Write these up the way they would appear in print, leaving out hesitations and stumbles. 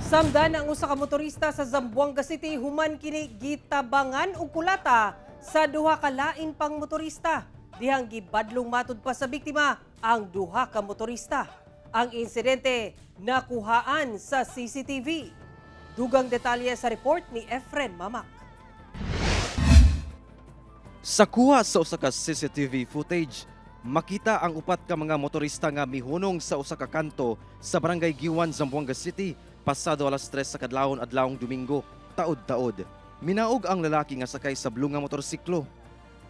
Samdan ang usa ka motorista sa Zamboanga City human kini gitabangan og kulata sa duha ka lain pang motorista. Dihang gibadlong matud pa sa biktima ang duha ka motorista. Ang insidente nakuhaan sa CCTV. Dugang detalye sa report ni Efren Mamak. Sa kuha sa usa ka CCTV footage, makita ang upat ka mga motorista nga mihunong sa usa ka kanto sa Barangay Giwan, Zamboanga City pasado alas 3 sa kadlawon-adlawong Domingo, taod-taod. Minaog ang lalaki nga sakay sa blue nga motorsiklo.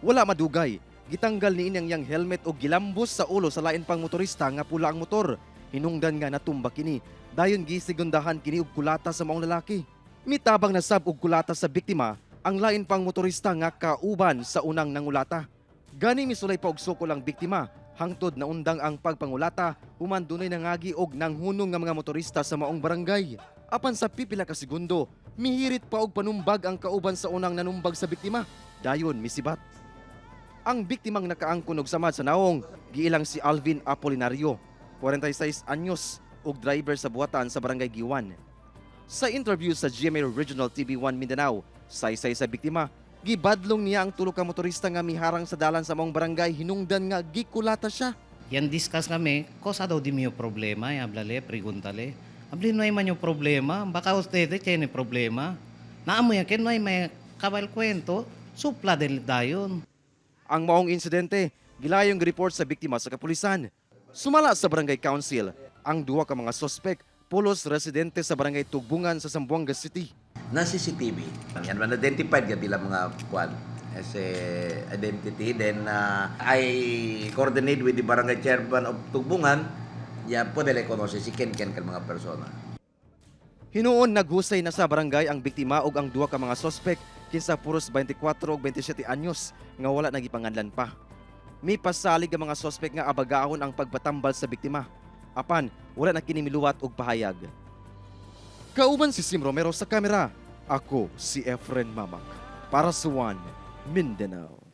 Wala madugay, gitanggal niining yang helmet o gilambos sa ulo sa lain pang motorista nga pula ang motor. Hinungdan nga natumba kini, dayon gisigundahan kini og kulata sa maong lalaki. Mitabang nasab og kulata sa biktima ang lain pang motorista nga kauban sa unang nangulata. Gani misulay pa og sukol ang biktima, hangtod na undang ang pagpangulata, human dunay nangagi og nanghunong nga mga motorista sa maong barangay. Apan sa pipila ka segundo, mihirit pa og panumbag ang kauban sa unang nanumbag sa biktima. Dayon misibat. Ang biktimang nakaangkon og samad sa naong, giilang si Alvin Apolinario, 46 anyos, og driver sa buhatan sa Barangay Giwan. Sa interview sa GMA Regional TV1 Mindanao, saysay sa biktima, gibadlong niya ang tulo ka motorista nga miharang sa dalan sa maong barangay, hinungdan nga gikulata siya. Yan discuss kami, kosa daw di mo problema, hablale, preguntale. Habli no ay man yung problema, baka usted tiene problema. Naamo yan, ken no ay may kabal kwento, supla din dayon. Ang maong insidente, gilayong report sa biktima sa kapulisan. Sumala sa Barangay Council, ang duha ka mga sospek, pulos residente sa Barangay Tugbungan sa Zamboanga City. Na CCTV. Yan man identified gati lang mga kwan as a identity. Then I coordinate with the barangay chairman of Tugbungan. Ya po dele konosi si Ken kan mga persona. Hinuon naghusay na sa barangay ang biktima ug ang duha ka mga sospek kinsa puros 24 ug 27 anyos nga wala nagipanganlan pa. May pasalig ang mga sospek nga abagaon ang pagbatambal sa biktima. Apan wala na kini miluwat og pahayag. Kauban si Sim Romero sa kamera. Ako si Efren Mamak para sa One Mindanao.